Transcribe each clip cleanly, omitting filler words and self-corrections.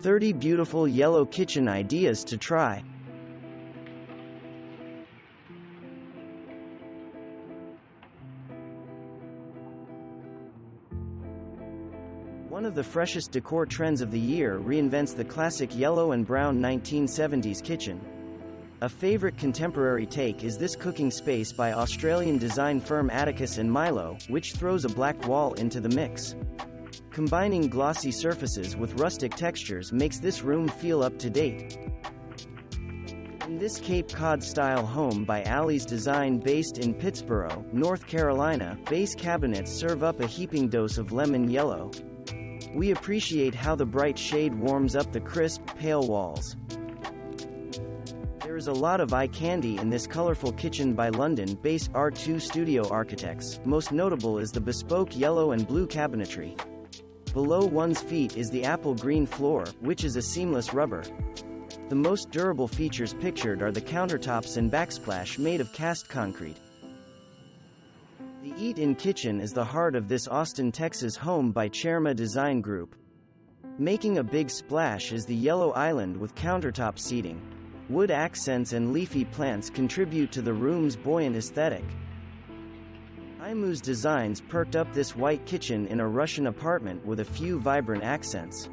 30 beautiful yellow kitchen ideas to try. One of the freshest decor trends of the year reinvents the classic yellow and brown 1970s kitchen. A favorite contemporary take is this cooking space by Australian design firm Atticus and Milo, which throws a black wall into the mix. Combining glossy surfaces with rustic textures makes this room feel up to date. In this Cape Cod-style home by Allie's Design based in Pittsboro, North Carolina, base cabinets serve up a heaping dose of lemon yellow. We appreciate how the bright shade warms up the crisp, pale walls. There is a lot of eye candy in this colorful kitchen by London-based R2 Studio Architects. Most notable is the bespoke yellow and blue cabinetry. Below one's feet is the apple green floor, which is a seamless rubber. The most durable features pictured are the countertops and backsplash made of cast concrete. The eat-in kitchen is the heart of this Austin, Texas home by Cherma Design Group. Making a big splash is the yellow island with countertop seating. Wood accents and leafy plants contribute to the room's buoyant aesthetic. Imu's designs perked up this white kitchen in a Russian apartment with a few vibrant accents.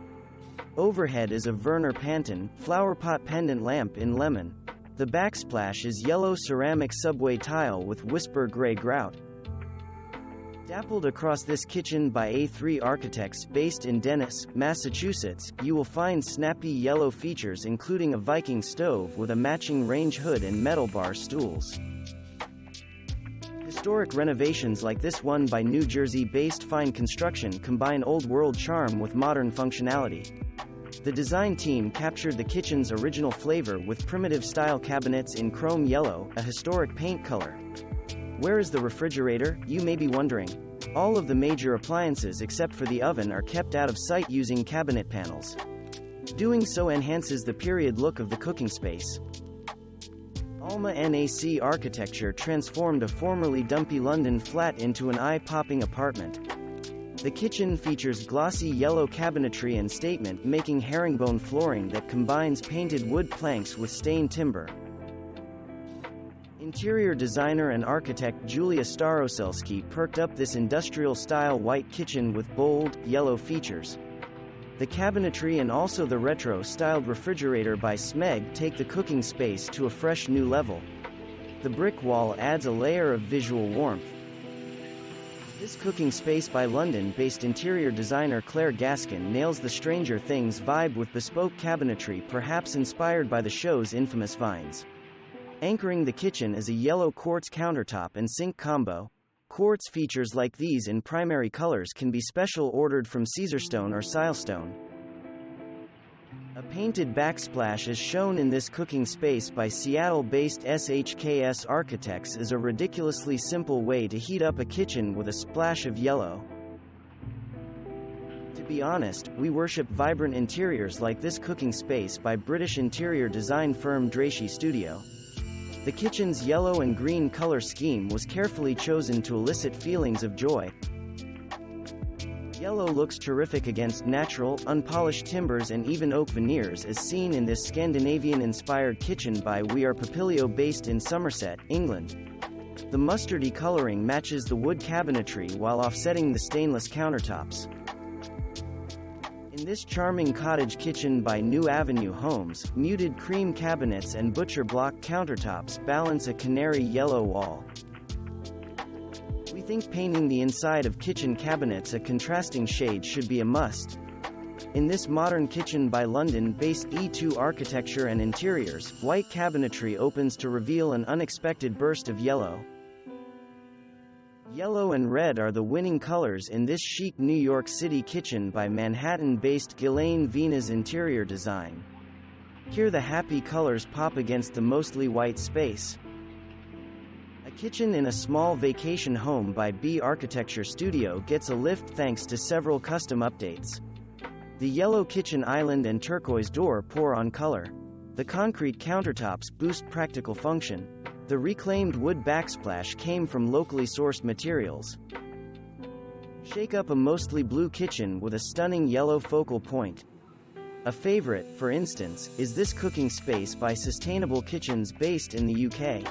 Overhead is a Werner Panton flowerpot pendant lamp in lemon. The backsplash is yellow ceramic subway tile with whisper gray grout. Dappled across this kitchen by A3 Architects based in Dennis, Massachusetts, you will find snappy yellow features including a Viking stove with a matching range hood and metal bar stools. Historic renovations like this one by New Jersey-based Fine Construction combine old-world charm with modern functionality. The design team captured the kitchen's original flavor with primitive-style cabinets in chrome yellow, a historic paint color. Where is the refrigerator, you may be wondering? All of the major appliances except for the oven are kept out of sight using cabinet panels. Doing so enhances the period look of the cooking space. Alma NAC architecture transformed a formerly dumpy London flat into an eye-popping apartment. The kitchen features glossy yellow cabinetry and statement making herringbone flooring that combines painted wood planks with stained timber. Interior designer and architect Julia Staroselski perked up this industrial-style white kitchen with bold, yellow features. The cabinetry and also the retro-styled refrigerator by Smeg take the cooking space to a fresh new level. The brick wall adds a layer of visual warmth. This cooking space by London-based interior designer Claire Gaskin nails the Stranger Things vibe with bespoke cabinetry perhaps inspired by the show's infamous vines. Anchoring the kitchen is a yellow quartz countertop and sink combo. Quartz features like these in primary colors can be special ordered from Caesarstone or Silestone. A painted backsplash is shown in this cooking space by Seattle-based SHKS Architects is a ridiculously simple way to heat up a kitchen with a splash of yellow. To be honest, we worship vibrant interiors like this cooking space by British interior design firm Drachy Studio. The kitchen's yellow and green color scheme was carefully chosen to elicit feelings of joy. Yellow looks terrific against natural, unpolished timbers and even oak veneers as seen in this Scandinavian-inspired kitchen by We Are Papilio based in Somerset, England. The mustardy coloring matches the wood cabinetry while offsetting the stainless countertops. In this charming cottage kitchen by New Avenue Homes, muted cream cabinets and butcher block countertops balance a canary yellow wall. We think painting the inside of kitchen cabinets a contrasting shade should be a must. In this modern kitchen by London-based E2 Architecture and Interiors, white cabinetry opens to reveal an unexpected burst of yellow. Yellow and red are the winning colors in this chic New York City kitchen by Manhattan-based Ghislaine Vina's interior design. Here the happy colors pop against the mostly white space. A kitchen in a small vacation home by B Architecture Studio gets a lift thanks to several custom updates. The yellow kitchen island and turquoise door pour on color. The concrete countertops boost practical function. The reclaimed wood backsplash came from locally sourced materials. Shake up a mostly blue kitchen with a stunning yellow focal point. A favorite, for instance, is this cooking space by Sustainable Kitchens based in the UK.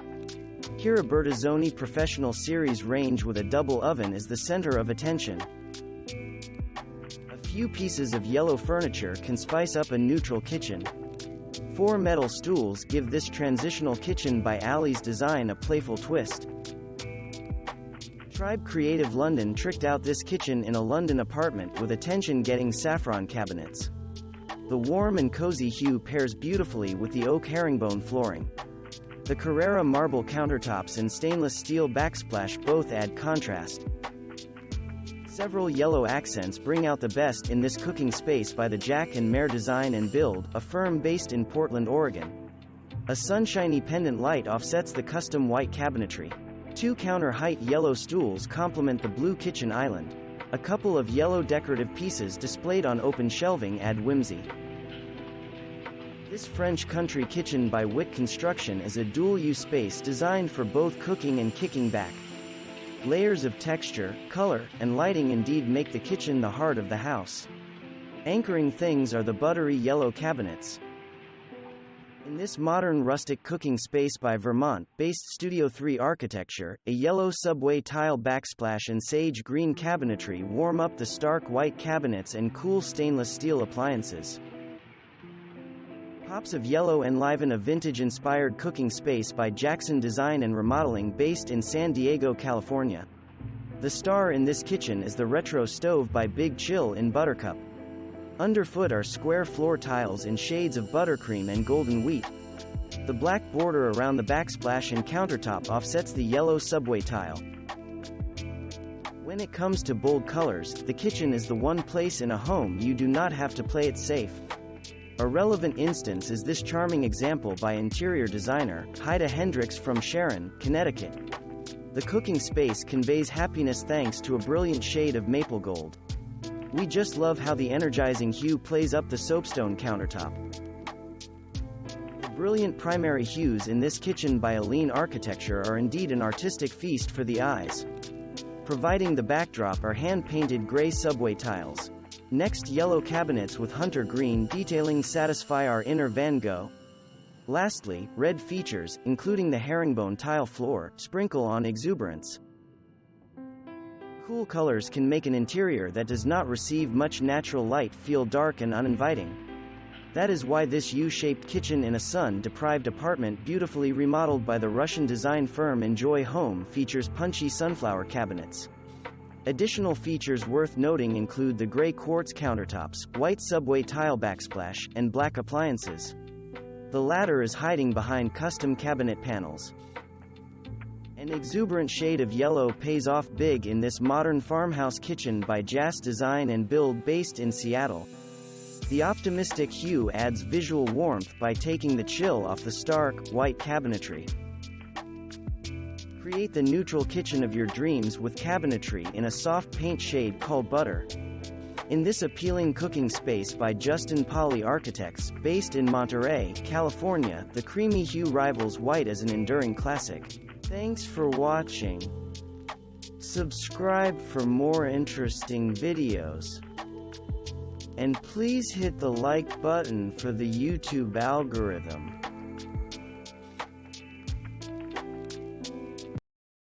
Here a Bertazzoni Professional Series range with a double oven is the center of attention. A few pieces of yellow furniture can spice up a neutral kitchen. 4 metal stools give this transitional kitchen by Ali's design a playful twist. Tribe Creative London tricked out this kitchen in a London apartment with attention-getting saffron cabinets. The warm and cozy hue pairs beautifully with the oak herringbone flooring. The Carrara marble countertops and stainless steel backsplash both add contrast. Several yellow accents bring out the best in this cooking space by the Jack and Mare Design and Build, a firm based in Portland, Oregon. A sunshiny pendant light offsets the custom white cabinetry. 2 counter-height yellow stools complement the blue kitchen island. A couple of yellow decorative pieces displayed on open shelving add whimsy. This French country kitchen by Witt Construction is a dual-use space designed for both cooking and kicking back. Layers of texture, color, and lighting indeed make the kitchen the heart of the house. Anchoring things are the buttery yellow cabinets. In this modern rustic cooking space by Vermont-based Studio 3 architecture, a yellow subway tile backsplash and sage green cabinetry warm up the stark white cabinets and cool stainless steel appliances. Pops of yellow enliven a vintage-inspired cooking space by Jackson Design and Remodeling based in San Diego, California. The star in this kitchen is the retro stove by Big Chill in Buttercup. Underfoot are square floor tiles in shades of buttercream and golden wheat. The black border around the backsplash and countertop offsets the yellow subway tile. When it comes to bold colors, the kitchen is the one place in a home you do not have to play it safe. A relevant instance is this charming example by interior designer Haida Hendricks from Sharon, Connecticut. The cooking space conveys happiness thanks to a brilliant shade of maple gold. We just love how the energizing hue plays up the soapstone countertop. The brilliant primary hues in this kitchen by Aline Architecture are indeed an artistic feast for the eyes. Providing the backdrop are hand-painted gray subway tiles. Next, yellow cabinets with hunter green detailing satisfy our inner Van Gogh. Lastly, red features, including the herringbone tile floor, sprinkle on exuberance. Cool colors can make an interior that does not receive much natural light feel dark and uninviting. That is why this U-shaped kitchen in a sun-deprived apartment beautifully remodeled by the Russian design firm Enjoy Home features punchy sunflower cabinets. Additional features worth noting include the gray quartz countertops, white subway tile backsplash, and black appliances. The latter is hiding behind custom cabinet panels. An exuberant shade of yellow pays off big in this modern farmhouse kitchen by Jas Design and Build based in Seattle. The optimistic hue adds visual warmth by taking the chill off the stark, white cabinetry. Create the neutral kitchen of your dreams with cabinetry in a soft paint shade called Butter. In this appealing cooking space by Justin Polly Architects, based in Monterey, California, the creamy hue rivals white as an enduring classic. Thanks for watching. Subscribe for more interesting videos. And please hit the like button for the YouTube algorithm.